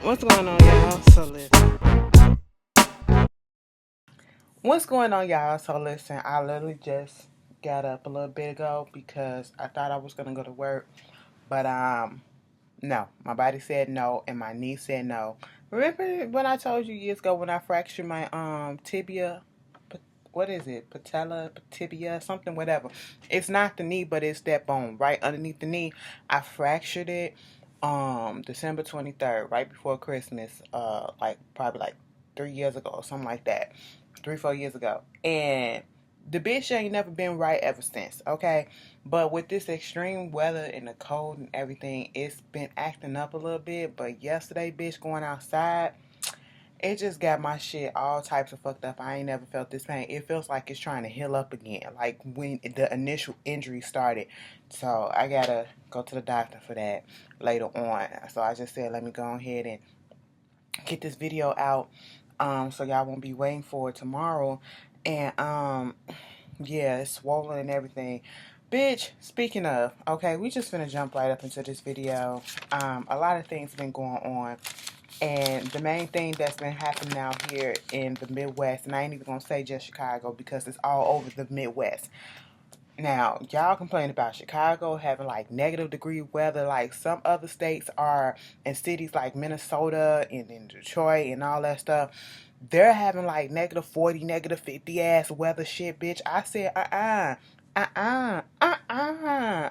What's going on, y'all? What's going on, y'all? So listen, I literally just got up a little bit ago because I thought I was gonna go to work, but no, my body said no, and my knee said no. Remember when I told you years ago when I fractured my tibia? What is it? Patella, tibia, something, whatever. It's not the knee, but it's that bone right underneath the knee. I fractured it December 23rd, right before Christmas, like probably like 3 years ago or something like that. 3, 4 years ago. And the bitch ain't never been right ever since, okay? But with this extreme weather and the cold and everything, it's been acting up a little bit. But yesterday, bitch, going outside, it just got my shit all types of fucked up. I ain't never felt this pain. It feels like it's trying to heal up again, like when the initial injury started. So I gotta go to the doctor for that later on. So I just said, let me go ahead and get this video out, so y'all won't be waiting for it tomorrow. And yeah, it's swollen and everything. Bitch, speaking of, okay, we just finna jump right up into this video. A lot of things been going on. And the main thing that's been happening out here in the Midwest, and I ain't even gonna say just Chicago because it's all over the Midwest. Now, y'all complain about Chicago having like negative degree weather, like some other states are, in cities like Minnesota and in Detroit and all that stuff. They're having like negative 40, negative 50 ass weather shit, bitch. I said,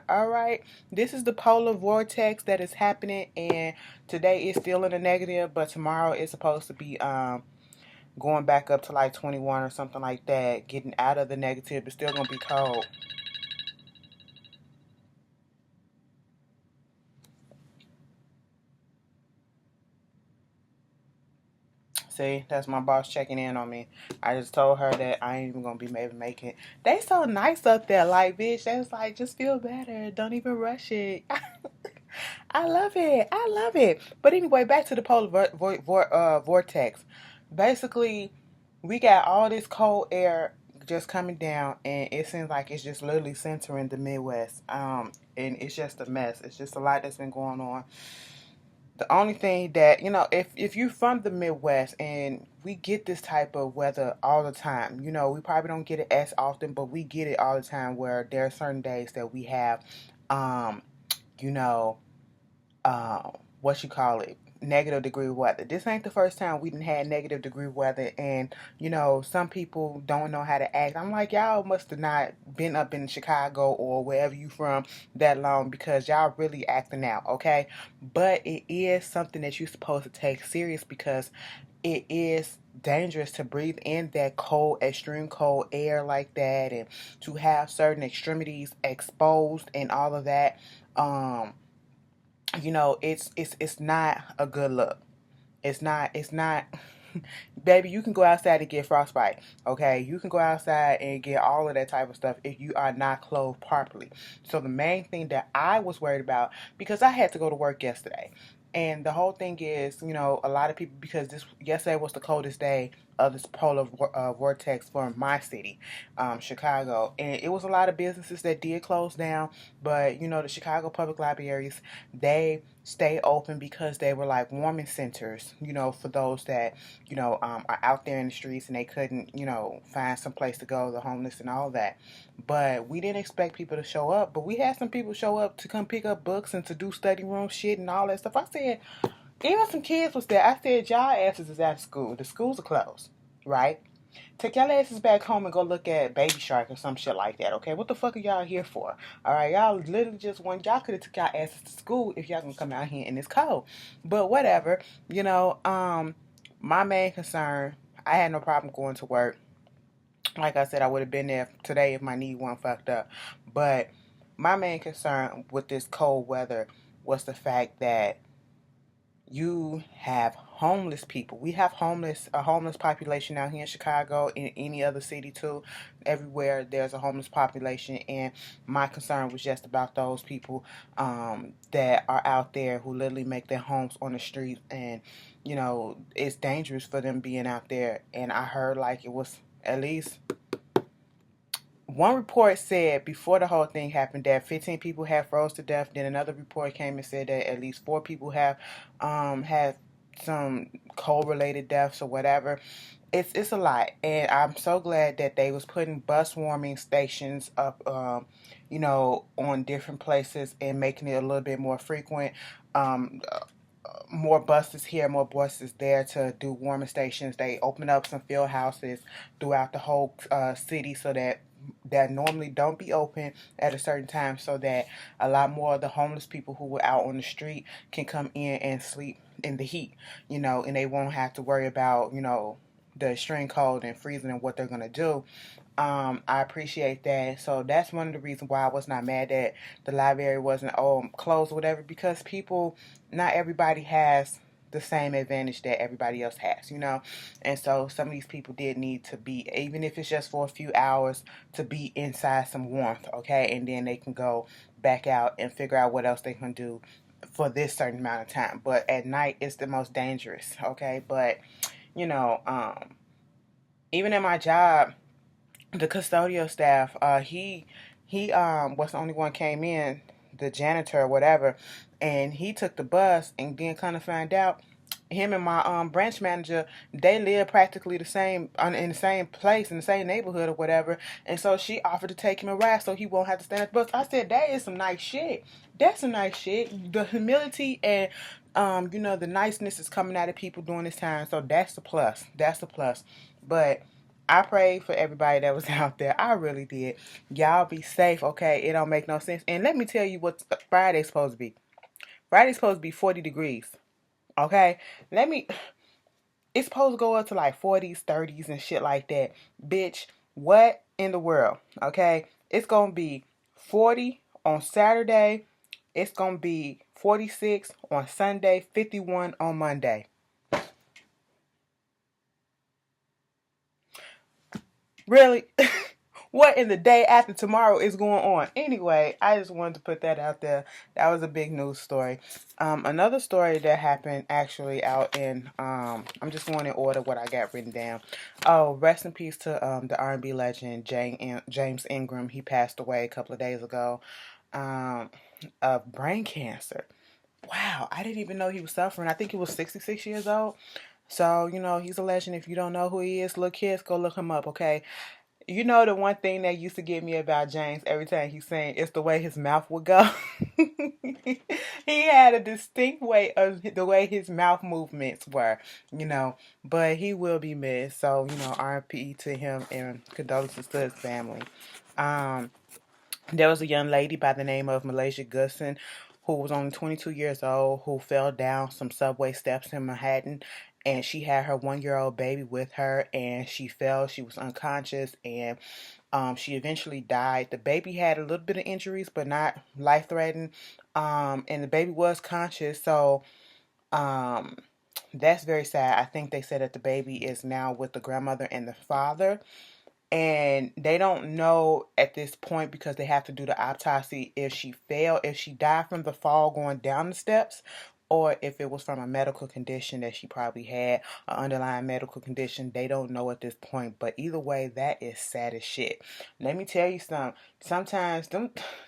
all right. This is the polar vortex that is happening, and today is still in the negative, but tomorrow it's supposed to be going back up to like 21 or something like that, getting out of the negative. It's still gonna be cold. See, that's my boss checking in on me. I just told her that I ain't even gonna be maybe making it. They so nice up there, like bitch. They was like, just feel better. Don't even rush it. I love it. I love it. But anyway, back to the polar vortex. Basically, we got all this cold air just coming down, and it seems like it's just literally centering the Midwest. And it's just a mess. It's just a lot that's been going on. The only thing that, if you're from the Midwest and we get this type of weather all the time, we probably don't get it as often, but we get it all the time where there are certain days that we have, um, you know, uh, what you call it, negative degree weather. This ain't the first time we done had negative degree weather, and some people don't know how to act. I'm like, y'all must have not been up in Chicago or wherever you from that long because y'all really acting out, okay? But it is something that you're supposed to take serious because it is dangerous to breathe in that cold, extreme cold air like that, and to have certain extremities exposed and all of that. Um, it's not a good look. It's not baby, you can go outside and get frostbite. Okay, you can go outside and get all of that type of stuff if you are not clothed properly. So the main thing that I was worried about, because I had to go to work yesterday, and the whole thing is, a lot of people, because this yesterday was the coldest day of this polar vortex for my city, Chicago, and it was a lot of businesses that did close down, but the Chicago public libraries, they stay open because they were like warming centers, for those that are out there in the streets and they couldn't, find some place to go, the homeless and all that. But we didn't expect people to show up, but we had some people show up to come pick up books and to do study room shit and all that stuff. I said, even some kids was there. I said, y'all asses is out of school. The schools are closed, right? Take y'all asses back home and go look at Baby Shark or some shit like that, okay? What the fuck are y'all here for? All right, y'all literally just y'all could have took y'all asses to school if y'all gonna come out here and it's cold. But whatever, my main concern, I had no problem going to work. Like I said, I would have been there today if my knee wasn't fucked up. But my main concern with this cold weather was the fact that you have homeless people. We have a homeless population out here in Chicago, in any other city too. Everywhere there's a homeless population, and my concern was just about those people that are out there who literally make their homes on the street, and it's dangerous for them being out there. And I heard like it was at least one report said before the whole thing happened that 15 people have froze to death. Then another report came and said that at least 4 people have some cold related deaths or whatever. It's a lot, and I'm so glad that they was putting bus warming stations up, on different places and making it a little bit more frequent. Um, More buses here, more buses there to do warming stations. They open up some field houses throughout the whole city so that normally don't be open at a certain time, so that a lot more of the homeless people who were out on the street can come in and sleep in the heat, and they won't have to worry about, the extreme cold and freezing and what they're going to do. I appreciate that. So that's one of the reasons why I was not mad that the library wasn't closed or whatever, because not everybody has the same advantage that everybody else has. And so some of these people did need to be, even if it's just for a few hours, to be inside some warmth, okay? And then they can go back out and figure out what else they can do for this certain amount of time. But at night, it's the most dangerous, okay? But, you know, um, even in my job, the custodial staff, he was the only one came in, the janitor or whatever, and he took the bus, and then kind of find out him and my branch manager, they live practically the same in the same place in the same neighborhood or whatever, and so she offered to take him a ride so he won't have to stand at the bus. I said that is some nice shit. That's some nice shit. The humility and the niceness is coming out of people during this time, so that's the plus. That's the plus. But I prayed for everybody that was out there. I really did. Y'all be safe, okay? It don't make no sense. And let me tell you what Friday's supposed to be. Friday's supposed to be 40 degrees, okay? It's supposed to go up to like 40s, 30s, and shit like that. Bitch, what in the world, okay? It's going to be 40 on Saturday. It's going to be 46 on Sunday, 51 on Monday. Really? What in the day after tomorrow is going on? Anyway, I just wanted to put that out there. That was a big news story. Another story that happened actually out in, I'm just going in order what I got written down. Oh, rest in peace to the R&B legend James Ingram. He passed away a couple of days ago of brain cancer. Wow, I didn't even know he was suffering. I think he was 66 years old. So, he's a legend. If you don't know who he is, little kids, go look him up, okay? You know the one thing that used to get me about James every time he sang is the way his mouth would go. He had a distinct way of the way his mouth movements were. But he will be missed. So, R.I.P. to him and condolences to his family. Um, there was a young lady by the name of Malaysia Goodson who was only 22 years old who fell down some subway steps in Manhattan, and she had her 1 year old baby with her, and she fell. She was unconscious, and she eventually died. The baby had a little bit of injuries, but not life threatening. And the baby was conscious, so um, that's very sad. I think they said that the baby is now with the grandmother and the father, and they don't know at this point because they have to do the autopsy if she died from the fall going down the steps, or if it was from a medical condition that she probably had, an underlying medical condition. They don't know at this point, but either way, that is sad as shit. Let me tell you something. Sometimes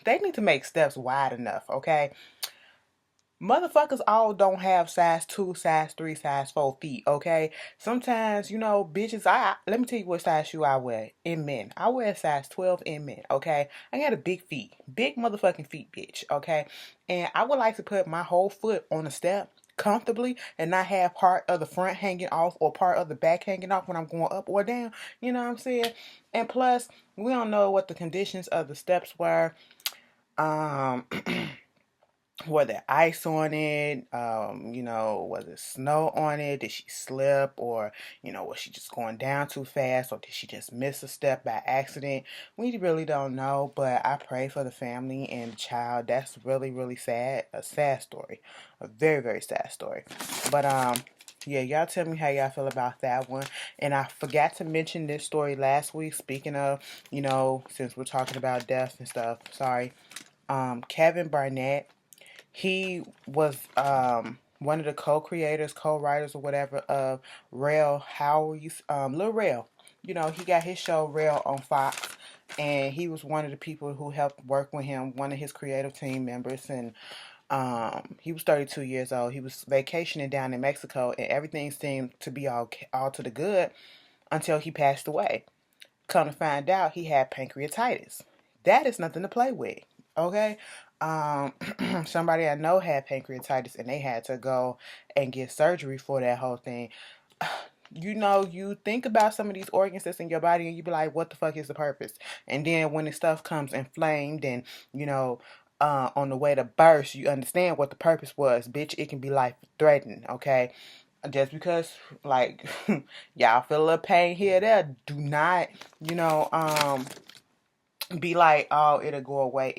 they need to make steps wide enough, okay? Motherfuckers all don't have size 2, size 3, size 4 feet, okay? Sometimes, bitches, let me tell you what size shoe I wear in men. I wear a size 12 in men, okay? I got a big feet. Big motherfucking feet, bitch, okay? And I would like to put my whole foot on a step comfortably and not have part of the front hanging off or part of the back hanging off when I'm going up or down. You know what I'm saying? And plus, we don't know what the conditions of the steps were. Um... Was there ice on it? Was it snow on it? Did she slip? Or, was she just going down too fast? Or did she just miss a step by accident? We really don't know, but I pray for the family and the child. That's really, really sad. A sad story. A very, very sad story. But, yeah, y'all tell me how y'all feel about that one. And I forgot to mention this story last week. Speaking of, since we're talking about death and stuff. Sorry. Kevin Barnett. He was one of the co-creators, co-writers, or whatever of Rail Howie's Lil Rel. He got his show Rail on Fox, and he was one of the people who helped work with him, one of his creative team members, and He was 32 years old. He was vacationing down in Mexico, and everything seemed to be all to the good until he passed away. Come to find out, he had pancreatitis. That is nothing to play with. Okay. Somebody I know had pancreatitis, and they had to go and get surgery for that whole thing. You think about some of these organs that's in your body, and you be like, what the fuck is the purpose? And then when the stuff comes inflamed and, you know, on the way to burst, you understand what the purpose was. Bitch, it can be life threatening, okay? Just because, like, y'all feel a little pain here or there, do not, you know, be like, oh, it'll go away.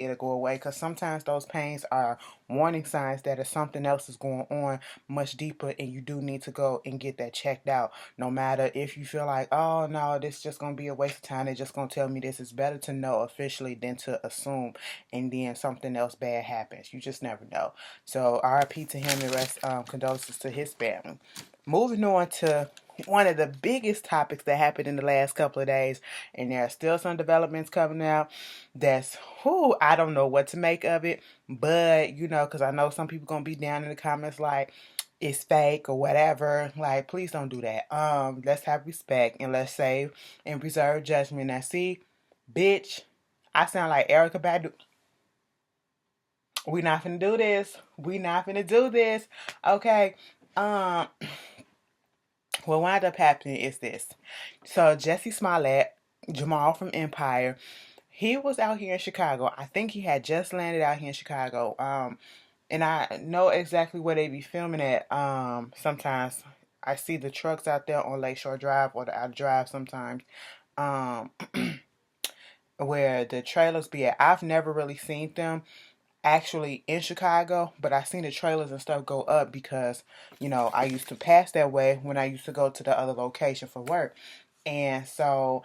Because sometimes those pains are warning signs that if something else is going on much deeper, and you do need to go and get that checked out. No matter if you feel like, oh, no, this is just going to be a waste of time. They're just going to tell me this. It's better to know officially than to assume, and then something else bad happens. You just never know. So RIP to him, and rest condolences to his family. Moving on to one of the biggest topics that happened in the last couple of days, and there are still some developments coming out that's, I don't know what to make of it, but, because I know some people going to be down in the comments like, it's fake or whatever. Like, please don't do that. Let's have respect, and let's save and reserve judgment. Now, see, bitch, I sound like Erica Badu. We not finna do this. We not finna do this. Okay. What wound up happening is this. So Jussie Smollett, Jamal from Empire, he was out here in Chicago. I think he had just landed out here in Chicago. And I know exactly where they be filming at. Sometimes I see the trucks out there on Lakeshore Drive or the Outer Drive sometimes. Um, where the trailers be at. I've never really seen them actually in Chicago, but I seen the trailers and stuff go up because, I used to pass that way when I used to go to the other location for work. And so,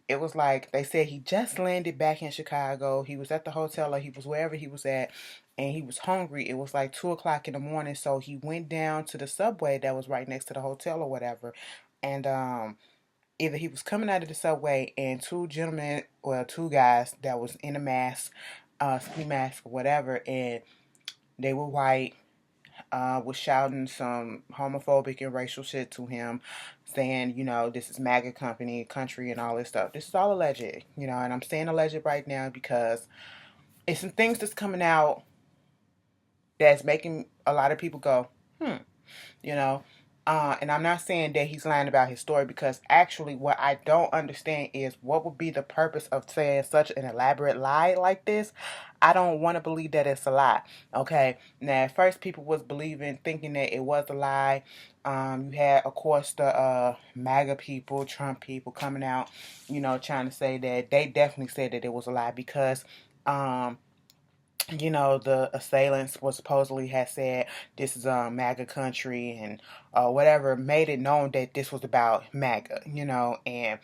it was like they said he just landed back in Chicago. He was at the hotel, or he was wherever he was at, and he was hungry. It was like 2 o'clock in the morning, so he went down to the subway that was right next to the hotel or whatever. And either he was coming out of the subway, and two guys that was in a mask, ski mask or whatever, and they were white, was shouting some homophobic and racial shit to him, saying, this is MAGA country, and all this stuff. This is all alleged, and I'm saying alleged right now because it's some things that's coming out that's making a lot of people go, you know. And I'm not saying that he's lying about his story, because actually what I don't understand is what would be the purpose of saying such an elaborate lie like this. I don't want to believe that it's a lie. Okay. Now, at first people was thinking that it was a lie. You had, of course, the MAGA people, Trump people coming out, trying to say that they definitely said that it was a lie because, the assailants was supposedly had said this is a MAGA country, and whatever, made it known that this was about MAGA, and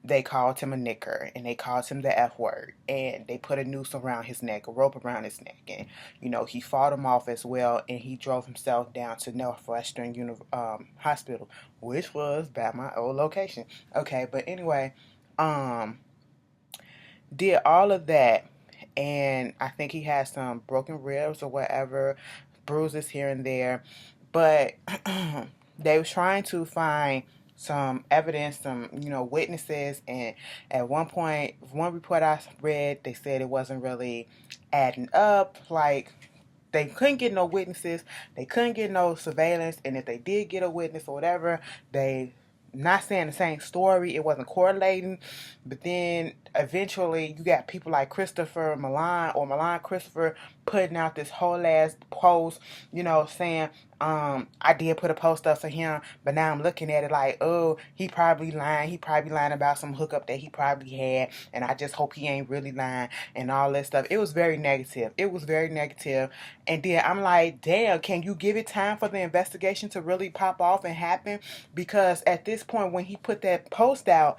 they called him a knicker, and they called him the F word, and they put a noose around his neck, a rope around his neck, and he fought him off as well, and he drove himself down to Northwestern Hospital, which was by my old location. Okay, but anyway, did all of that. And I think he has some broken ribs or whatever, bruises here and there. But they were trying to find some evidence, some, witnesses. And at one point, one report I read, they said it wasn't really adding up. Like, they couldn't get no witnesses. They couldn't get no surveillance. And if they did get a witness or whatever, they not saying the same story. It wasn't correlating. But then eventually you got people like Christopher Milan or Milan Christopher putting out this whole ass post, saying, I did put a post up for him, but now I'm looking at it like, oh, he probably lying. He probably lying about some hookup that he probably had, and I just hope he ain't really lying and all that stuff. It was very negative. It was very negative. And then I'm like, damn, can you give it time for the investigation to really pop off and happen? Because at this point, when he put that post out,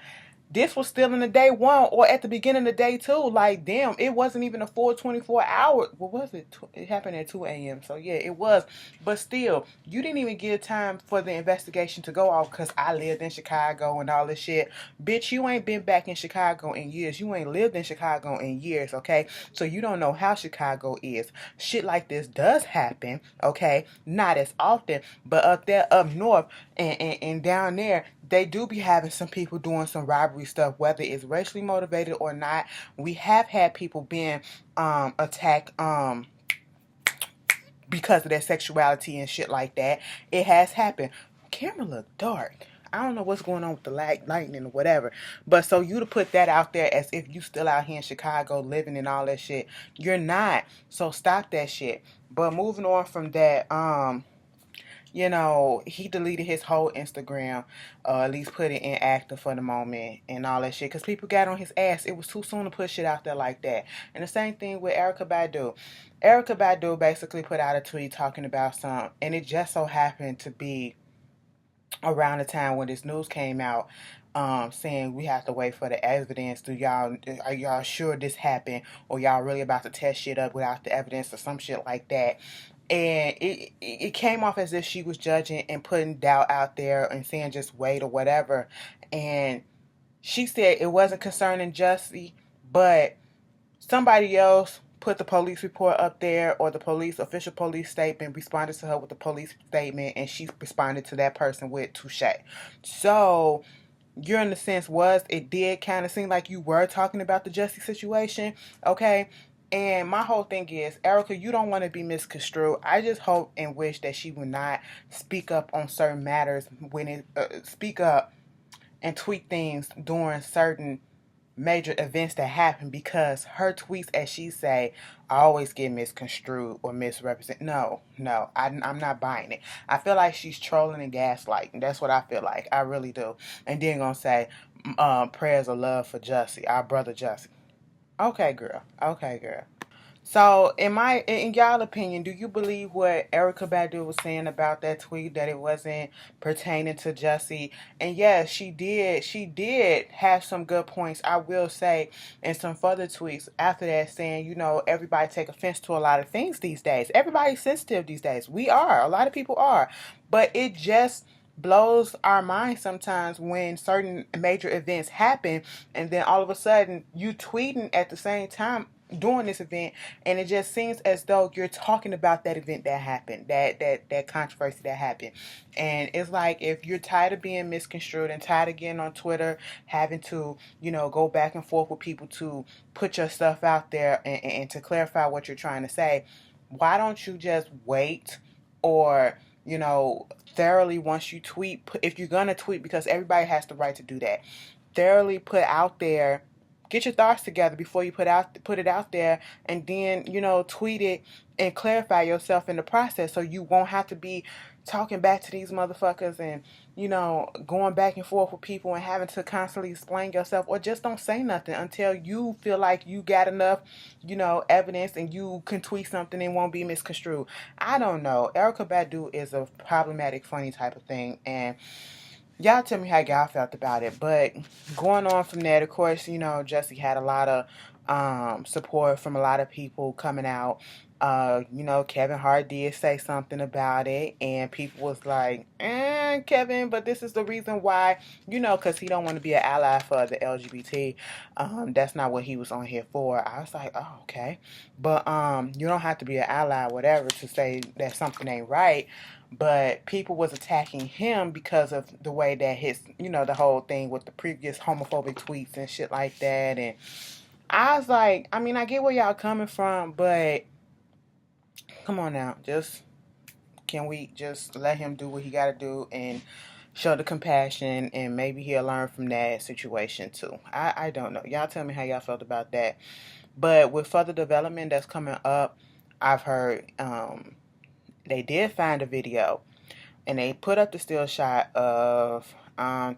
this was still in the day one or at the beginning of day two. Like, damn, it wasn't even a full 24 hours. What was it? It happened at 2 a.m. So, yeah, it was. But still, you didn't even give time for the investigation to go off because I lived in Chicago and all this shit. Bitch, you ain't been back in Chicago in years. You ain't lived in Chicago in years, okay? So you don't know how Chicago is. Shit like this does happen, okay? Not as often, but up there, up north, and down there, they do be having some people doing some robbery stuff, whether it's racially motivated or not. We have had people being attacked because of their sexuality and shit like that. It has happened. Camera look dark. I don't know what's going on with the lightning or whatever. But so you to put that out there as if you still out here in Chicago living and all that shit, you're not. So stop that shit. But moving on from that, you know, he deleted his whole Instagram, at least put it inactive for the moment and all that shit. Because people got on his ass. It was too soon to put shit out there like that. And the same thing with Erykah Badu. Erykah Badu basically put out a tweet talking about something. And it just so happened to be around the time when this news came out, saying we have to wait for the evidence. Are y'all sure this happened, or y'all really about to test shit up without the evidence or some shit like that? And it came off as if she was judging and putting doubt out there and saying just wait or whatever. And she said it wasn't concerning Jussie, but somebody else put the police report up there, or the official police statement, responded to her with the police statement, and she responded to that person with touche. So you're in the sense it did kind of seem like you were talking about the Jussie situation, okay? And my whole thing is, Erykah, you don't want to be misconstrued. I just hope and wish that she would not speak up on certain matters speak up and tweet things during certain major events that happen, because her tweets, as she say, always get misconstrued or misrepresented. No, I'm not buying it. I feel like she's trolling and gaslighting. That's what I feel like. I really do. And then gonna say, prayers of love for Jussie, our brother Jussie. Okay, girl. Okay, girl. So, in y'all opinion, do you believe what Erykah Badu was saying about that tweet, that it wasn't pertaining to Jussie? And yes, she did have some good points, I will say, and some further tweets after that saying, you know, everybody take offense to a lot of things these days. Everybody's sensitive these days. We are. A lot of people are. But it just blows our mind sometimes when certain major events happen, and then all of a sudden you tweeting at the same time during this event, and it just seems as though you're talking about that event that happened, that controversy that happened. And it's like, if you're tired of being misconstrued and tired of getting on Twitter, having to, you know, go back and forth with people to put your stuff out there and to clarify what you're trying to say, why don't you just wait, or, you know, thoroughly, once you tweet, if you're gonna tweet, because everybody has the right to do that, thoroughly put out there, get your thoughts together before you put it out there, and then, you know, tweet it and clarify yourself in the process, so you won't have to be talking back to these motherfuckers and, you know, going back and forth with people and having to constantly explain yourself, or just don't say nothing until you feel like you got enough, you know, evidence, and you can tweet something and won't be misconstrued. I don't know. Erykah Badu is a problematic, funny type of thing, and y'all tell me how y'all felt about it. But going on from that, of course, you know, Jussie had a lot of support from a lot of people coming out. You know, Kevin Hart did say something about it, and people was like, Kevin, but this is the reason why, you know, because he don't want to be an ally for the LGBT. That's not what he was on here for. I was like, oh, okay. But you don't have to be an ally or whatever to say that something ain't right. But people was attacking him because of the way that his, you know, the whole thing with the previous homophobic tweets and shit like that. And I was like, I mean, I get where y'all coming from, but come on now, can we just let him do what he got to do and show the compassion, and maybe he'll learn from that situation too. I don't know. Y'all tell me how y'all felt about that. But with further development that's coming up, I've heard they did find a video, and they put up the still shot of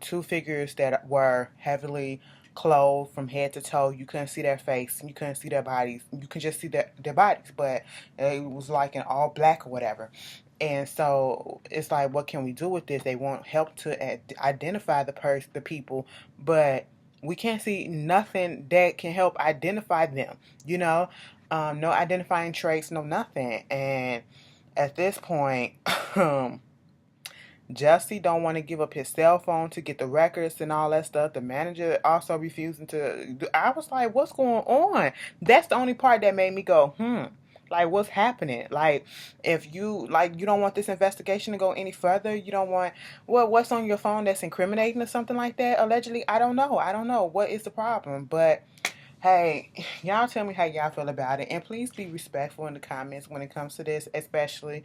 two figures that were heavily clothed from head to toe. You couldn't see their face, you couldn't see their bodies. You could just see their bodies, but it was like in all black or whatever. And so it's like, what can we do with this? They want help to identify the people, but We can't see nothing that can help identify them, you know? No identifying traits, no nothing. And at this point, Jussie don't want to give up his cell phone to get the records and all that stuff. The manager also refusing to. I was like, what's going on? That's the only part that made me go, like, what's happening? Like, if you like, you don't want this investigation to go any further. You don't want what's on your phone that's incriminating or something like that. Allegedly, I don't know. I don't know what is the problem, but hey, y'all tell me how y'all feel about it. And please be respectful in the comments when it comes to this, especially.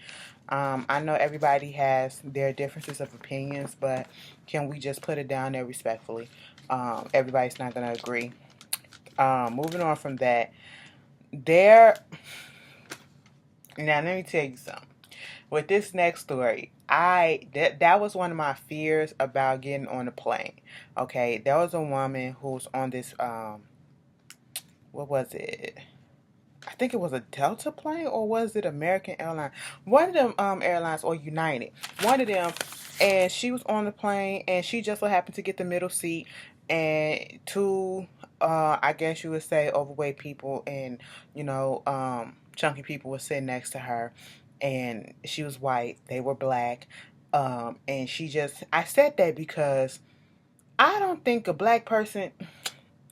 I know everybody has their differences of opinions, but can we just put it down there respectfully? Everybody's not going to agree. Moving on from that, there. Now, let me tell you something. With this next story, that was one of my fears about getting on the plane. Okay, there was a woman who was on this what was it? I think it was a Delta plane, or was it American Airlines? One of them airlines, or United. One of them, and she was on the plane, and she just so happened to get the middle seat, and two, I guess you would say overweight people and chunky people were sitting next to her, and she was white. They were black, and I said that because I don't think a black person.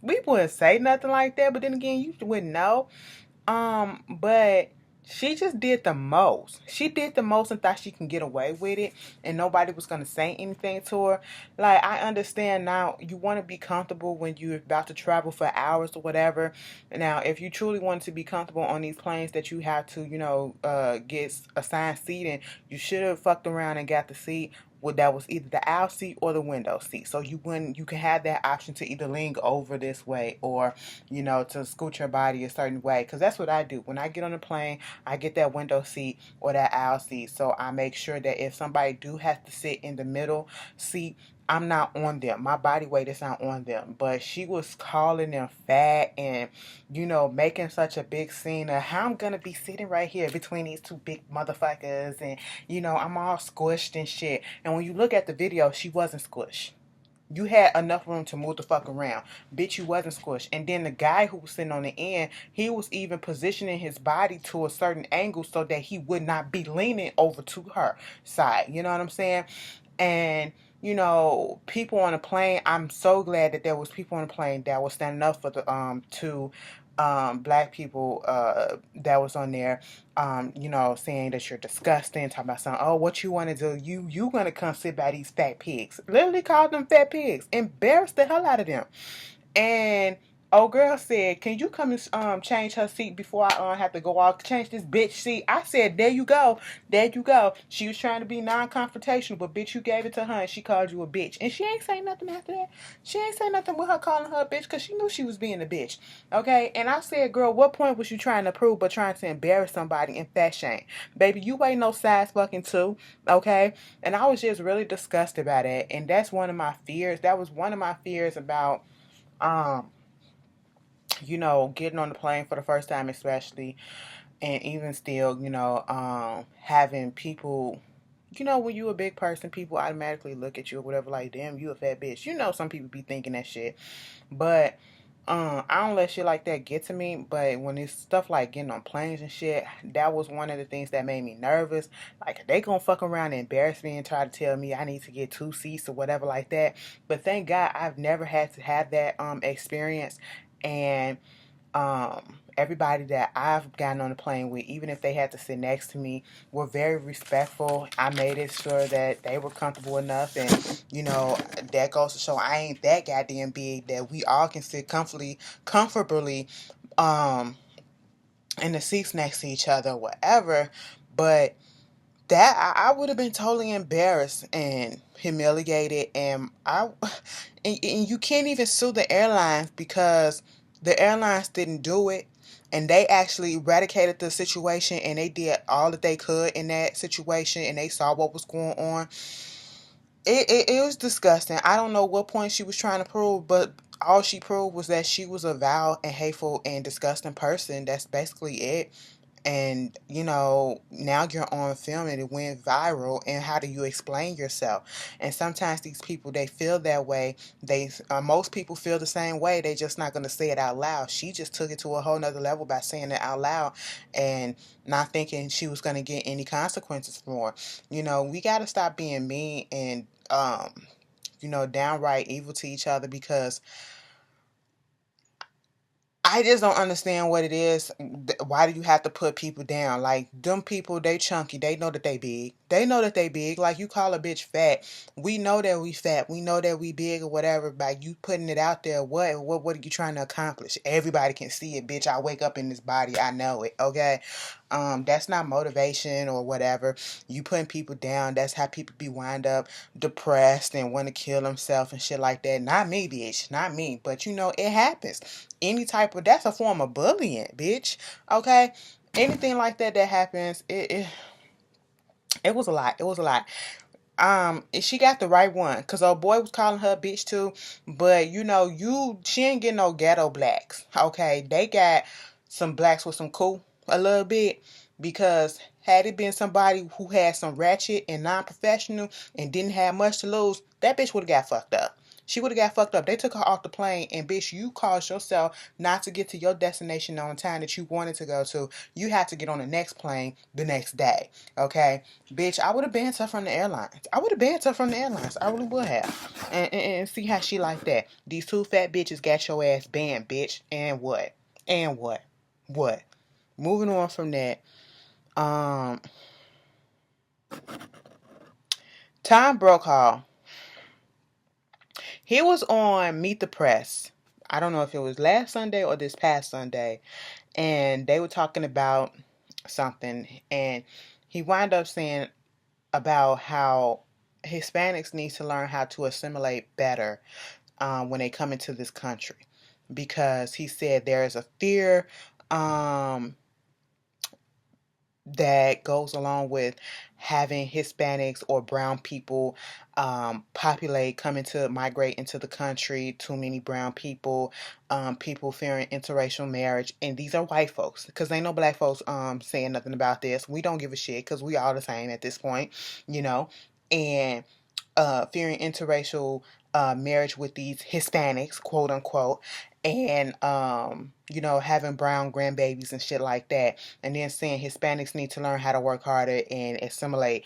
We wouldn't say nothing like that, but then again, you wouldn't know. But she just did the most. She did the most and thought she can get away with it, and nobody was gonna say anything to her. Like, I understand now, you want to be comfortable when you're about to travel for hours or whatever. Now, if you truly want to be comfortable on these planes that you have to, get assigned seating, you should have fucked around and got the seat that was either the aisle seat or the window seat. So you can have that option to either lean over this way or to scoot your body a certain way. Because that's what I do. When I get on the plane, I get that window seat or that aisle seat. So I make sure that if somebody do have to sit in the middle seat, I'm not on them. My body weight is not on them. But she was calling them fat and, making such a big scene of how I'm going to be sitting right here between these two big motherfuckers. And, I'm all squished and shit. And when you look at the video, she wasn't squished. You had enough room to move the fuck around. Bitch, you wasn't squished. And then the guy who was sitting on the end, he was even positioning his body to a certain angle so that he would not be leaning over to her side. You know what I'm saying? And people on the plane, I'm so glad that there was people on the plane that was standing up for the two black people that was on there, saying that you're disgusting, talking about something, oh, what you want to do, you gonna come sit by these fat pigs. Literally called them fat pigs. Embarrassed the hell out of them. And old girl said, can you come and change her seat before I have to go off, change this bitch seat? I said, there you go. There you go. She was trying to be non-confrontational, but bitch, you gave it to her and she called you a bitch. And she ain't say nothing after that. She ain't say nothing with her calling her a bitch because she knew she was being a bitch. Okay? And I said, girl, what point was you trying to prove but trying to embarrass somebody in fat shame? Baby, you ain't no size fucking two. Okay? And I was just really disgusted by that. And that's one of my fears. That was one of my fears about getting on the plane for the first time, especially, and even still, having people, when you a big person, people automatically look at you or whatever, like, damn, you a fat bitch. Some people be thinking that shit, but I don't let shit like that get to me. But when it's stuff like getting on planes and shit, that was one of the things that made me nervous. Like, they gonna fuck around and embarrass me and try to tell me I need to get 2 seats or whatever like that. But thank God I've never had to have that experience. And everybody that I've gotten on the plane with, even if they had to sit next to me, were very respectful. I made it sure that they were comfortable enough, and that goes to show I ain't that goddamn big that we all can sit comfortably in the seats next to each other, whatever. But that I would have been totally embarrassed and humiliated, and and you can't even sue the airlines because the airlines didn't do it, and they actually eradicated the situation, and they did all that they could in that situation, and they saw what was going on. It was disgusting. I don't know what point she was trying to prove, but all she proved was that she was a vile and hateful and disgusting person. That's basically it. And you know, now you're on film and it went viral, and how do you explain yourself? And sometimes these people, they feel that way. They most people feel the same way, they just not going to say it out loud. She just took it to a whole nother level by saying it out loud and not thinking she was going to get any consequences for it. You know, we got to stop being mean and you know, downright evil to each other, because I just don't understand what it is. Why do you have to put people down? Like, them people, they chunky. They know that they big. They know that they big. Like, you call a bitch fat. We know that we fat. We know that we big or whatever. By you putting it out there, what are you trying to accomplish? Everybody can see it, bitch. I wake up in this body. I know it. Okay. That's not motivation or whatever. You putting people down. That's how people be wind up depressed and want to kill themselves and shit like that. Not me, bitch. Not me. But you know, it happens. Any type of, that's a form of bullying, bitch. Okay, anything like that that happens, it was a lot. It was a lot. She got the right one, because old boy was calling her a bitch too. But you know, she ain't getting no ghetto blacks. Okay, they got some blacks with some cool a little bit, because had it been somebody who had some ratchet and non-professional and didn't have much to lose, that bitch would have got fucked up. She would have got fucked up. They took her off the plane, and bitch, you caused yourself not to get to your destination on the time that you wanted to go to. You had to get on the next plane the next day. Okay, bitch, I would have banned her from the airlines. I would have banned her from the airlines. I really would have. And see how she like that. These two fat bitches got your ass banned, bitch. And what? And what? What? Moving on from that. Um, Tom Brokaw. He was on Meet the Press. I don't know if it was last Sunday or this past Sunday. And they were talking about something. And he wound up saying about how Hispanics need to learn how to assimilate better when they come into this country, because he said there is a fear that goes along with having Hispanics or brown people coming to migrate into the country. Too many brown people, people fearing interracial marriage, and these are white folks, because ain't no black folks saying nothing about this. We don't give a shit, because we all the same at this point, you know, and fearing interracial marriage with these Hispanics, quote unquote, and you know, having brown grandbabies and shit like that, and then saying Hispanics need to learn how to work harder and assimilate,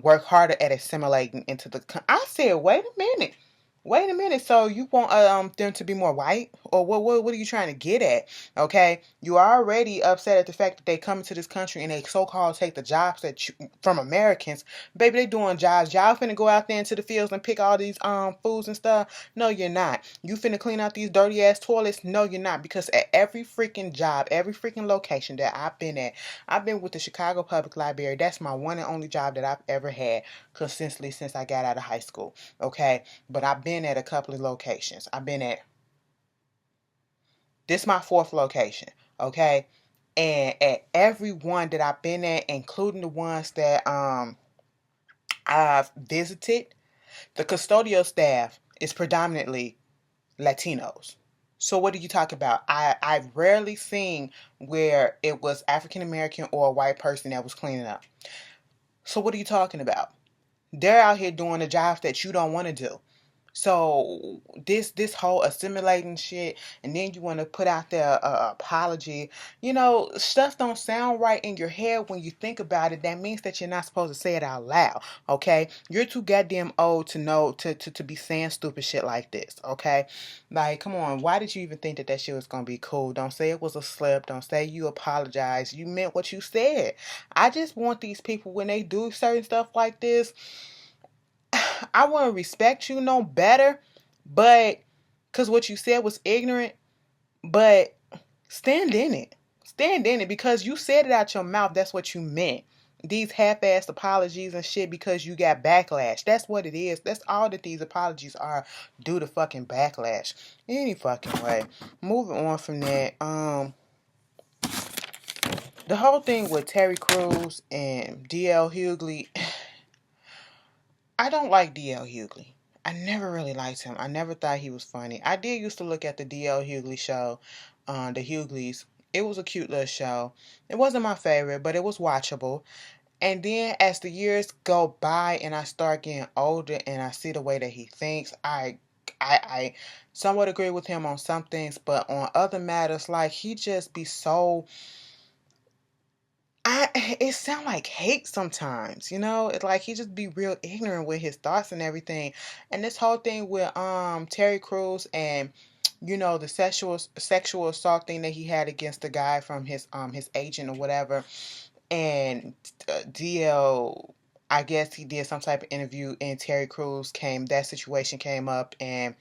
work harder at assimilating into the. I said, wait a minute. Wait a minute. So you want them to be more white, or what are you trying to get at? Okay, you are already upset at the fact that they come into this country and they so-called take the jobs from Americans. Baby, they doing jobs. Y'all finna go out there into the fields and pick all these foods and stuff? No, you're not. You finna clean out these dirty ass toilets? No, you're not. Because at every freaking job, every freaking location that I've been at, I've been with the Chicago Public Library. That's my one and only job that I've ever had consistently since I got out of high school. Okay, but I've been at a couple of locations. I've been at, this my fourth location. Okay, and at every one that I've been at, including the ones that I've visited, the custodial staff is predominantly Latinos. So what do you talk about? I've rarely seen where it was African American or a white person that was cleaning up. So what are you talking about? They're out here doing the jobs that you don't want to do. So this whole assimilating shit, and then you want to put out there a apology. You know, stuff don't sound right in your head when you think about it. That means that you're not supposed to say it out loud. Okay, you're too goddamn old to know to be saying stupid shit like this. Okay, like, come on, why did you even think that that shit was gonna be cool? Don't say it was a slip. Don't say you apologized. You meant what you said. I just want these people, when they do certain stuff like this, I want to respect you no better, but because what you said was ignorant, but stand in it. Stand in it, because you said it out your mouth. That's what you meant. These half-assed apologies and shit because you got backlash. That's what it is. That's all that these apologies are, due to fucking backlash. Any fucking way. Moving on from that, the whole thing with Terry Crews and DL Hughley, I don't like DL Hughley. I never really liked him. I never thought he was funny. I did used to look at the DL Hughley show, the Hughleys, It was a cute little show. It wasn't my favorite, but it was watchable. And then as the years go by and I start getting older and I see the way that he thinks, I somewhat agree with him on some things, but on other matters, like he just be so it sound like hate sometimes, you know? It's like he just be real ignorant with his thoughts and everything. And this whole thing with Terry Crews and the sexual assault thing that he had against the guy from his agent or whatever. And DL, I guess he did some type of interview and Terry Crews that situation came up, and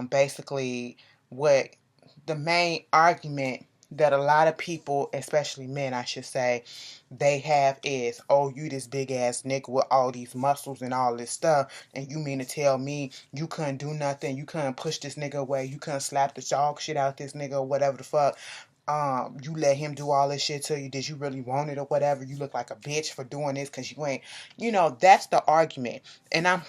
basically what the main argument that a lot of people, especially men, I should say, they have is, oh, you this big ass nigga with all these muscles and all this stuff, and you mean to tell me you couldn't do nothing, you couldn't push this nigga away, you couldn't slap the dog shit out this nigga or whatever the fuck. You let him do all this shit to you. Did you really want it or whatever? You look like a bitch for doing this because you ain't, that's the argument. And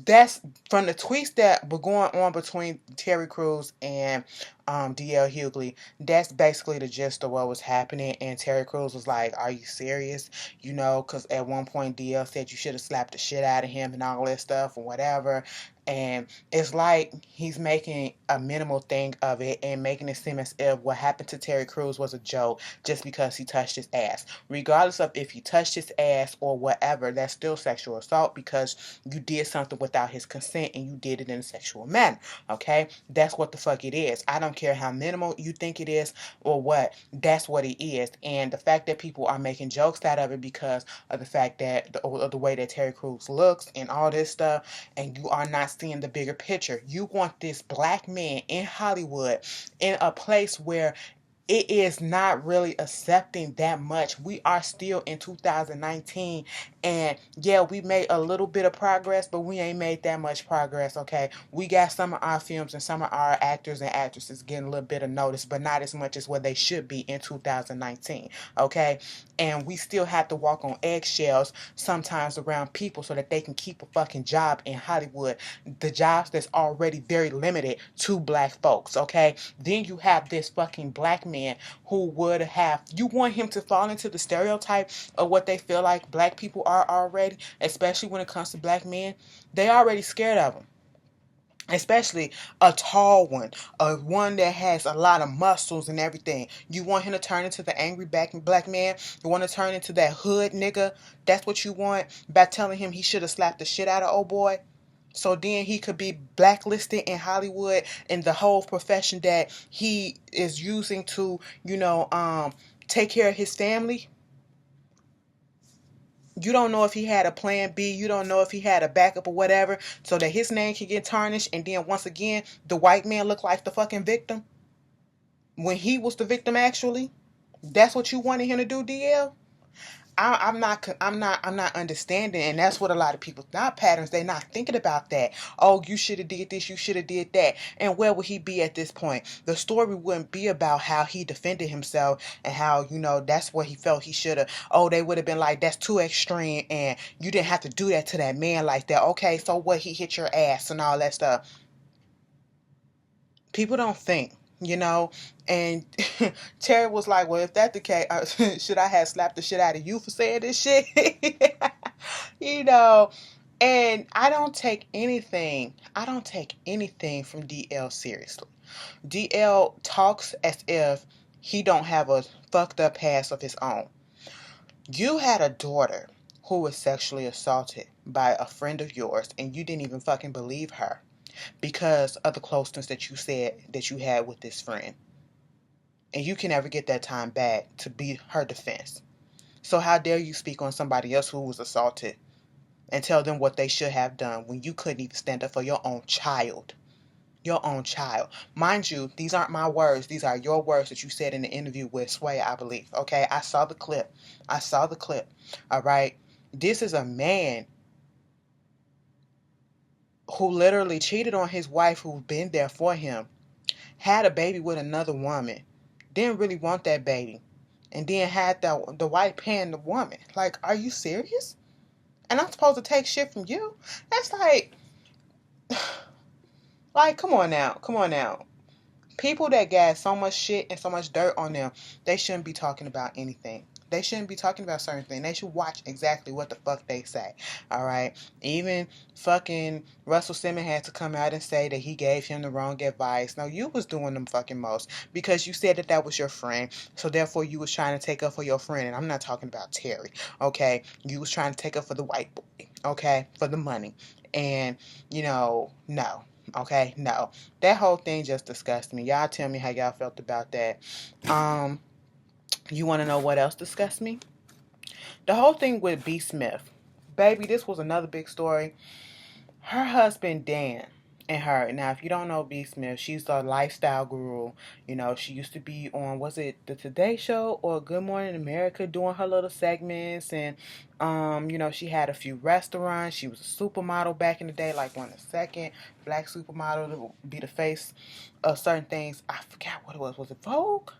that's from the tweets that were going on between Terry Crews and DL Hughley. That's basically the gist of what was happening. And Terry Crews was like, "Are you serious?" Because at one point DL said you should have slapped the shit out of him and all that stuff or whatever. And it's like he's making a minimal thing of it and making it seem as if what happened to Terry Crews was a joke just because he touched his ass. Regardless of if he touched his ass or whatever, that's still sexual assault because you did something without his consent and you did it in a sexual manner. Okay? That's what the fuck it is. I don't care how minimal you think it is or what. That's what it is. And the fact that people are making jokes out of it because of the fact that the way that Terry Crews looks and all this stuff, and you are not seeing the bigger picture. You want this black man in Hollywood in a place where it is not really accepting that much. We are still in 2019, and yeah, we made a little bit of progress, but we ain't made that much progress. Okay, we got some of our films and some of our actors and actresses getting a little bit of notice, but not as much as what they should be in 2019. Okay, and we still have to walk on eggshells sometimes around people so that they can keep a fucking job in Hollywood, the jobs that's already very limited to black folks. Okay, then you have this fucking black man who would have, you want him to fall into the stereotype of what they feel like black people are already, especially when it comes to black men. They already scared of them, especially a tall one, a one that has a lot of muscles and everything. You want him to turn into the angry black man? You want to turn into that hood nigga? That's what you want by telling him he should have slapped the shit out of old boy? So then he could be blacklisted in Hollywood and the whole profession that he is using to, take care of his family. You don't know if he had a plan B. You don't know if he had a backup or whatever, so that his name can get tarnished. And then once again, the white man look like the fucking victim when he was the victim actually. That's what you wanted him to do, DL? I'm not understanding, and that's what a lot of people thought patterns. They're not thinking about that. Oh, you should have did this, you should have did that. And where would he be at this point? The story wouldn't be about how he defended himself and how, that's what he felt he should have. Oh, they would have been like, that's too extreme, and you didn't have to do that to that man like that. Okay, so what? He hit your ass and all that stuff. People don't think. And Terry was like, well, if that's the case, should I have slapped the shit out of you for saying this shit? you know, and I don't take anything from DL seriously. DL talks as if he don't have a fucked up past of his own. You had a daughter who was sexually assaulted by a friend of yours, and you didn't even fucking believe her because of the closeness that you said that you had with this friend. And you can never get that time back to be her defense. So how dare you speak on somebody else who was assaulted and tell them what they should have done when you couldn't even stand up for your own child? Your own child. Mind you, these aren't my words. These are your words that you said in the interview with Sway, I believe. Okay, I saw the clip. All right. This is a man who literally cheated on his wife who's been there for him, had a baby with another woman, didn't really want that baby, and then had the wife paying the woman. Like, are you serious? And I'm supposed to take shit from you? That's like, come on now. People that got so much shit and so much dirt on them, they shouldn't be talking about anything. They shouldn't be talking about certain things. They should watch exactly what the fuck they say. All right. Even fucking Russell Simmons had to come out and say that he gave him the wrong advice. No, you was doing them fucking most because you said that that was your friend. So therefore, you was trying to take up for your friend. And I'm not talking about Terry. Okay. You was trying to take up for the white boy. Okay. For the money. And no. Okay, no. That whole thing just disgusted me. Y'all tell me how y'all felt about that. You want to know what else disgusts me? The whole thing with B. Smith. Baby, this was another big story. Her husband, Dan, and her. Now, if you don't know B. Smith, she's a lifestyle guru. She used to be on, was it the Today Show or Good Morning America, doing her little segments. And, she had a few restaurants. She was a supermodel back in the day, like one of the second black supermodel to be the face of certain things. I forgot what it was. Was it Vogue?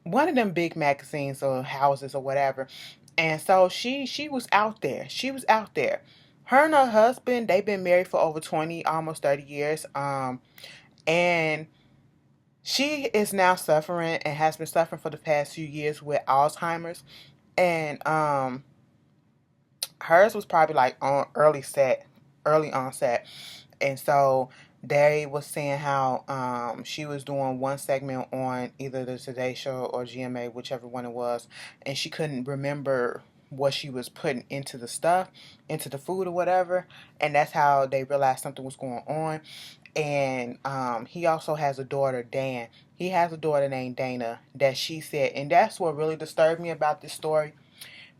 One of them big magazines or houses or whatever. And so she was out there. She was out there. Her and her husband, they've been married for over 20, almost 30 years. And she is now suffering and has been suffering for the past few years with Alzheimer's. And hers was probably like on early onset. And so they was saying how she was doing one segment on either the Today Show or GMA, whichever one it was, and she couldn't remember what she was putting into the stuff, into the food or whatever, and that's how they realized something was going on. And he also has a daughter, Dan. He has a daughter named Dana that she said, and that's what really disturbed me about this story.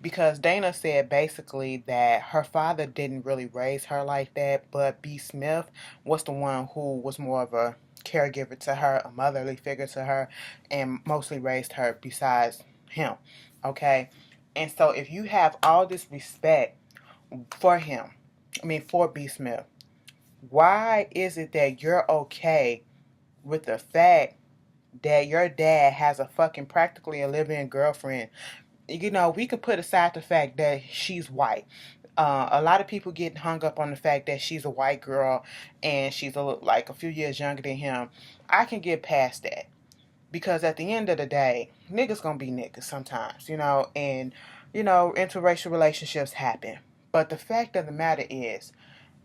Because Dana said basically that her father didn't really raise her like that, but B. Smith was the one who was more of a caregiver to her, a motherly figure to her, and mostly raised her besides him. Okay? And so if you have all this respect for him, for B. Smith, why is it that you're okay with the fact that your dad has a fucking practically a living girlfriend? We could put aside the fact that she's white. A lot of people get hung up on the fact that she's a white girl and she's like a few years younger than him. I can get past that because at the end of the day, niggas gonna be niggas sometimes, and interracial relationships happen. But the fact of the matter is,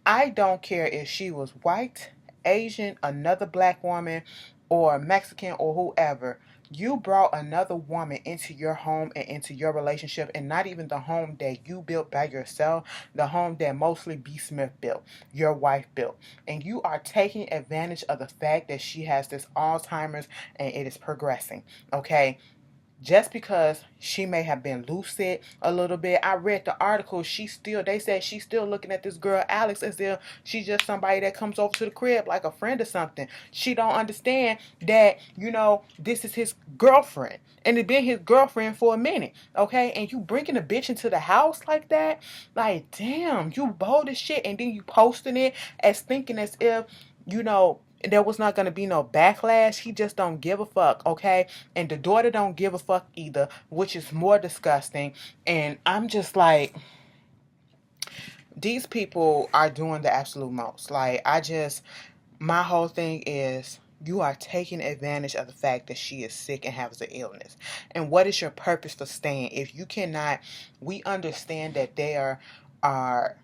I don't care if she was white, Asian, another black woman, or Mexican or whoever. You brought another woman into your home and into your relationship, and not even the home that you built by yourself, the home that mostly B. Smith built, your wife built. And you are taking advantage of the fact that she has this Alzheimer's and it is progressing. Okay? Just because she may have been lucid a little bit. I read the article. They said she's still looking at this girl, Alex, as if she's just somebody that comes over to the crib like a friend or something. She don't understand that, this is his girlfriend. And it's been his girlfriend for a minute, okay? And you bringing a bitch into the house like that? Like, damn, you bold as shit. And then you posting it as thinking as if, there was not going to be no backlash. He just don't give a fuck, okay? And the daughter don't give a fuck either, which is more disgusting. And I'm just like, these people are doing the absolute most. Like, my whole thing is, you are taking advantage of the fact that she is sick and has an illness. And what is your purpose for staying? If you cannot, we understand that there are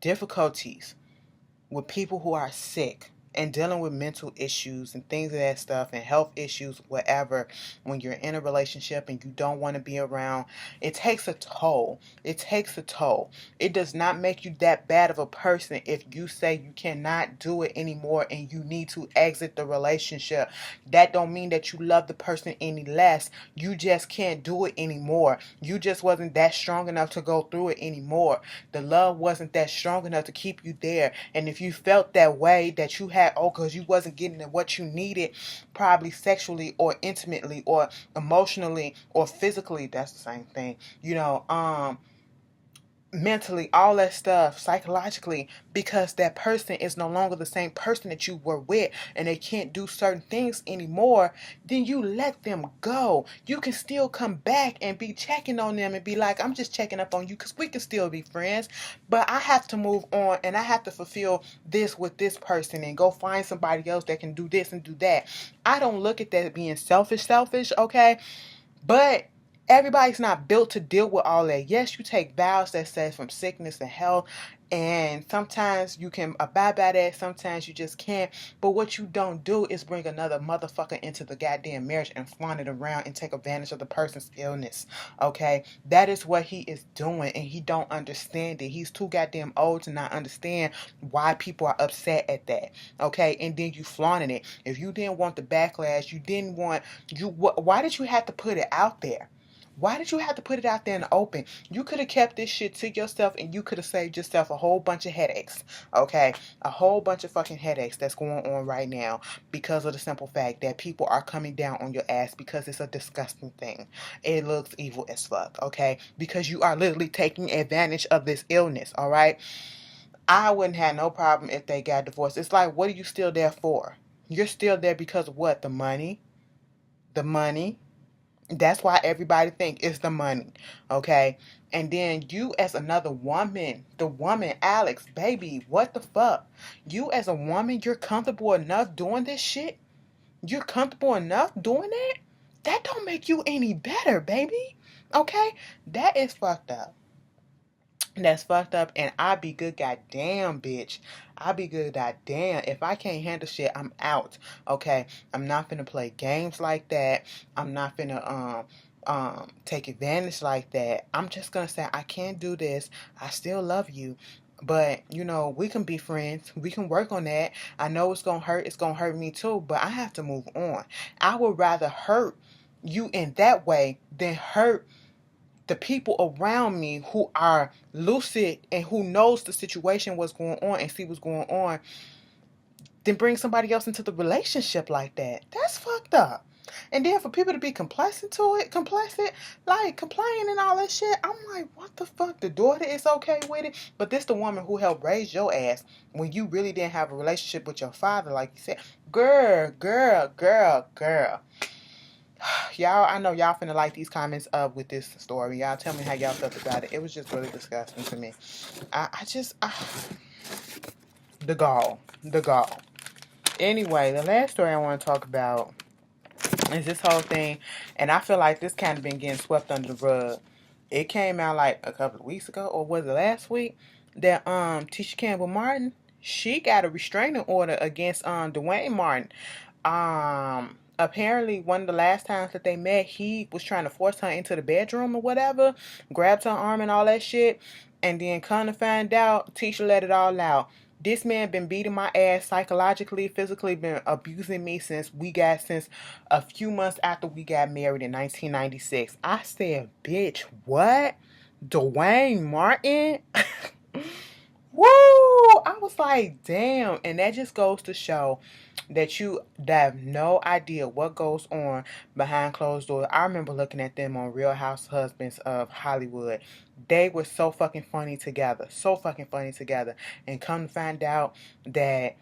difficulties with people who are sick and dealing with mental issues and things of that stuff and health issues, whatever, when you're in a relationship and you don't want to be around, it takes a toll. It takes a toll. It does not make you that bad of a person if you say you cannot do it anymore and you need to exit the relationship. That don't mean that you love the person any less. You just can't do it anymore. You just wasn't that strong enough to go through it anymore. The love wasn't that strong enough to keep you there. And if you felt that way, that you had, because you wasn't getting what you needed, probably sexually or intimately or emotionally or physically, that's the same thing, mentally, all that stuff, psychologically, because that person is no longer the same person that you were with and they can't do certain things anymore, then you let them go. You can still come back and be checking on them and be like, I'm just checking up on you because we can still be friends, but I have to move on and I have to fulfill this with this person and go find somebody else that can do this and do that. I don't look at that being selfish, okay? But everybody's not built to deal with all that. Yes, you take vows that says from sickness and health, and sometimes you can abide by that, sometimes you just can't. But what you don't do is bring another motherfucker into the goddamn marriage and flaunt it around and take advantage of the person's illness. Okay? That is what he is doing, and he don't understand it. He's too goddamn old to not understand why people are upset at that. Okay? And then you flaunting it. If you didn't want the backlash, you didn't want why did you have to put it out there? Why did you have to put it out there in the open? You could have kept this shit to yourself and you could have saved yourself a whole bunch of headaches. Okay? A whole bunch of fucking headaches that's going on right now because of the simple fact that people are coming down on your ass because it's a disgusting thing. It looks evil as fuck. Okay? Because you are literally taking advantage of this illness. Alright? I wouldn't have no problem if they got divorced. It's like, what are you still there for? You're still there because of what? The money? The money? That's why everybody think it's the money, okay? And then you as another woman, the woman, Alex, baby, what the fuck? You as a woman, you're comfortable enough doing this shit? You're comfortable enough doing that? That don't make you any better, baby, okay? That is fucked up. That's fucked up, and I be good goddamn, bitch. I be good goddamn. If I can't handle shit, I'm out. Okay? I'm not finna play games like that. I'm not finna take advantage like that. I'm just gonna say I can't do this. I still love you. But, we can be friends. We can work on that. I know it's gonna hurt. It's gonna hurt me too, but I have to move on. I would rather hurt you in that way than hurt the people around me who are lucid and who knows the situation, what's going on, and see what's going on, then bring somebody else into the relationship like that. That's fucked up. And then for people to be complacent, like complaining and all that shit, I'm like, what the fuck? The daughter is okay with it, but this the woman who helped raise your ass when you really didn't have a relationship with your father, like you said. Girl. Y'all, I know y'all finna like these comments up with this story. Y'all tell me how y'all felt about it. It was just really disgusting to me. The gall. Anyway, the last story I want to talk about is this whole thing, and I feel like this kind of been getting swept under the rug. It came out like a couple of weeks ago, or was it last week, that Tisha Campbell Martin, she got a restraining order against Dwayne Martin. Apparently one of the last times that they met, he was trying to force her into the bedroom or whatever, grabbed her arm and all that shit, and then come to find out, Tisha let it all out. This man been beating my ass psychologically, physically, been abusing me since a few months after we got married in 1996. I said, bitch, what? Dwayne Martin? Woo! I was like, damn. And that just goes to show that you have no idea what goes on behind closed doors. I remember looking at them on Real House Husbands of Hollywood. They were so fucking funny together. And come to find out that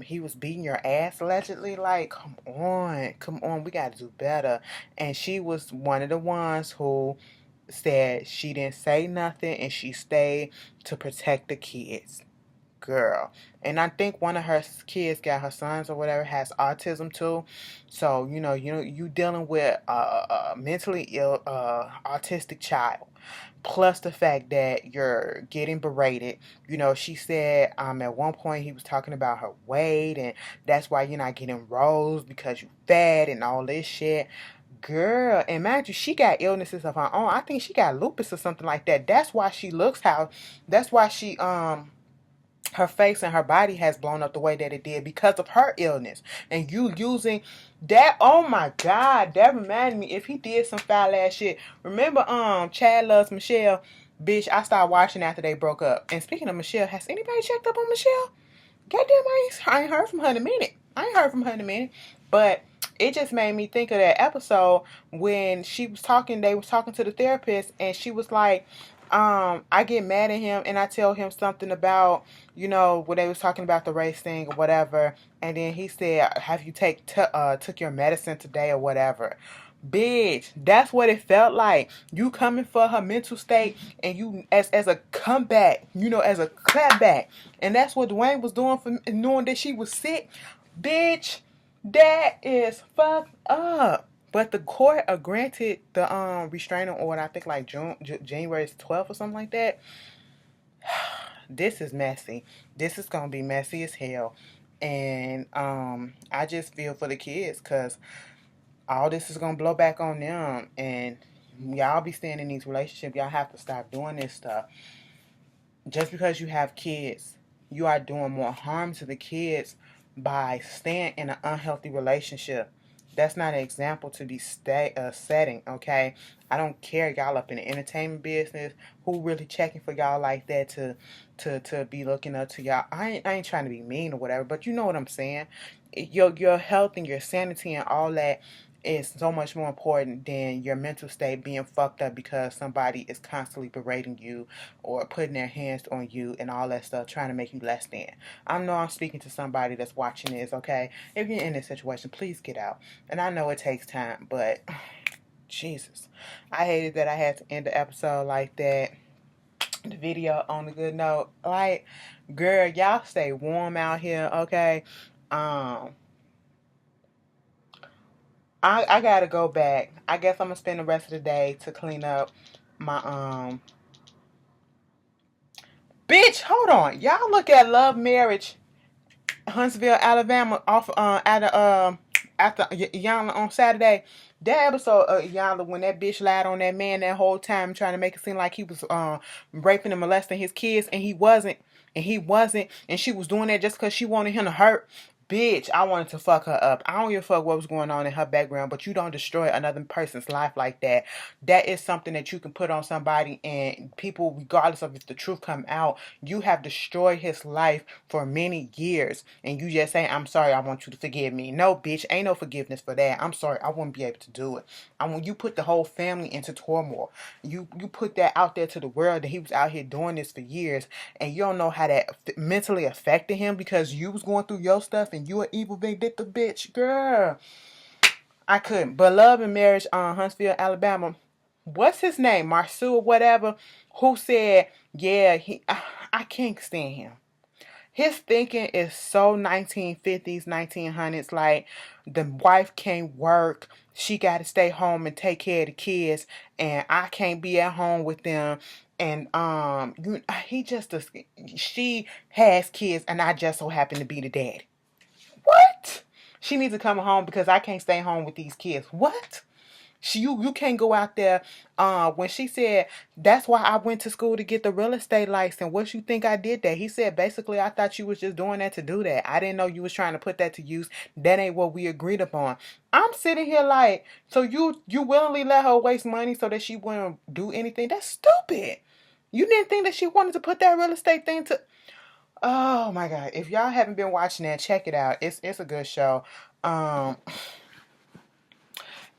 he was beating your ass allegedly. Like, come on, we gotta do better. And she was one of the ones who said she didn't say nothing and she stayed to protect the kids. Girl. And I think one of her kids, got her sons or whatever, has autism too. So, you dealing with a mentally ill autistic child. Plus the fact that you're getting berated. She said at one point he was talking about her weight and that's why you're not getting roles because you fat and all this shit. Girl, and mind you, she got illnesses of her own. I think she got lupus or something like that. That's why she her face and her body has blown up the way that it did because of her illness. And you using that, oh my God, that reminded me, if he did some foul ass shit. Remember Chad Loves Michelle? Bitch, I started watching after they broke up. And speaking of Michelle, has anybody checked up on Michelle? Goddamn, I ain't heard from her in a minute. But it just made me think of that episode when they was talking to the therapist and she was like, I get mad at him and I tell him something about, when they was talking about the race thing or whatever, and then he said, "Have you took your medicine today or whatever?" Bitch, that's what it felt like. You coming for her mental state, and you as a comeback, as a clapback, and that's what Dwayne was doing for knowing that she was sick. Bitch, that is fucked up. But the court granted the restraining order. I think like January 12th or something like that. This is messy. This is gonna be messy as hell, and I just feel for the kids because all this is gonna blow back on them, and y'all be staying in these relationships. Y'all have to stop doing this stuff. Just because you have kids, you are doing more harm to the kids by staying in an unhealthy relationship. That's not an example to be setting, okay? I don't care, y'all up in the entertainment business. Who really checking for y'all like that to be looking up to y'all? I ain't trying to be mean or whatever, but you know what I'm saying. Your health and your sanity and all that is so much more important than your mental state being fucked up because somebody is constantly berating you or putting their hands on you and all that stuff, trying to make you less than. I know I'm speaking to somebody that's watching this, okay? If you're in this situation, please get out. And I know it takes time, but Jesus. I hated that I had to end the episode like that. The video on a good note. Like, girl, y'all stay warm out here, okay? I gotta go back. I guess I'm gonna spend the rest of the day to clean up my Bitch, hold on. Y'all look at Love Marriage, Huntsville, Alabama, off at after Yana on Saturday. That episode of Yana when that bitch lied on that man that whole time trying to make it seem like he was raping and molesting his kids and he wasn't. And she was doing that just because she wanted him to hurt. Bitch, I wanted to fuck her up. I don't give a fuck what was going on in her background, but you don't destroy another person's life like that. That is something that you can put on somebody, and people, regardless of if the truth come out, you have destroyed his life for many years, and you just say, "I'm sorry, I want you to forgive me." No, bitch, ain't no forgiveness for that. I'm sorry, I wouldn't be able to do it. I want you put the whole family into turmoil. You put that out there to the world that he was out here doing this for years, and you don't know how that mentally affected him because you was going through your stuff and you an evil vindictive bitch, girl. I couldn't. But Love and Marriage on Huntsville, Alabama. What's his name? Marsu or whatever. Who said, yeah, I can't stand him. His thinking is so 1950s, 1900s. Like, the wife can't work. She got to stay home and take care of the kids. And I can't be at home with them. And she has kids and I just so happen to be the daddy. What? She needs to come home because I can't stay home with these kids. What? You can't go out there. When she said that's why I went to school to get the real estate license. What you think I did that? He said basically I thought you was just doing that to do that. I didn't know you was trying to put that to use. That ain't what we agreed upon. I'm sitting here like, so you willingly let her waste money so that she wouldn't do anything? That's stupid. You didn't think that she wanted to put that real estate thing to. Oh my God! If y'all haven't been watching that, check it out. It's a good show. Um.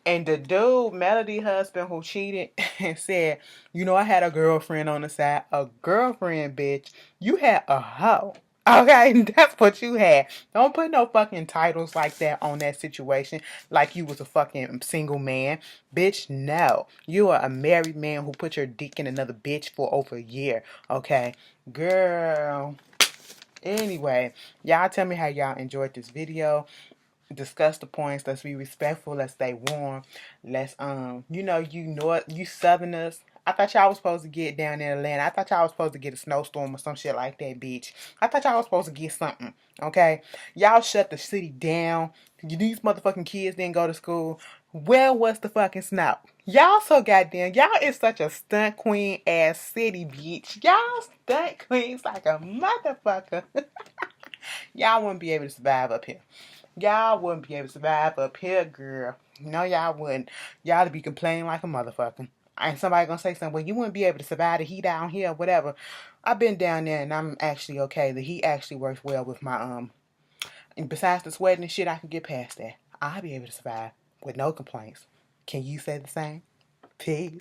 And the dude, Melody husband, who cheated and said, I had a girlfriend on the side. A girlfriend, bitch. You had a hoe. Okay, that's what you had. Don't put no fucking titles like that on that situation, like you was a fucking single man. Bitch, no. You are a married man who put your dick in another bitch for over a year. Okay, girl. Anyway, y'all tell me how y'all enjoyed this video. Discuss the points. Let's be respectful. Let's stay warm. Let's you Southerners. I thought y'all was supposed to get down in Atlanta. I thought y'all was supposed to get a snowstorm or some shit like that, bitch. I thought y'all was supposed to get something. Okay, y'all shut the city down. These motherfucking kids didn't go to school. Where was the fucking snow? Y'all so goddamn. Y'all is such a stunt queen ass city, bitch. Y'all stunt queens like a motherfucker. Y'all wouldn't be able to survive up here. Y'all wouldn't be able to survive up here, girl. No, y'all wouldn't. Y'all would be complaining like a motherfucker. And somebody gonna say something, well, you wouldn't be able to survive the heat down here, whatever. I've been down there and I'm actually okay. The heat actually works well with my and besides the sweating and shit, I can get past that. I'll be able to survive with no complaints. Can you say the same? Peace.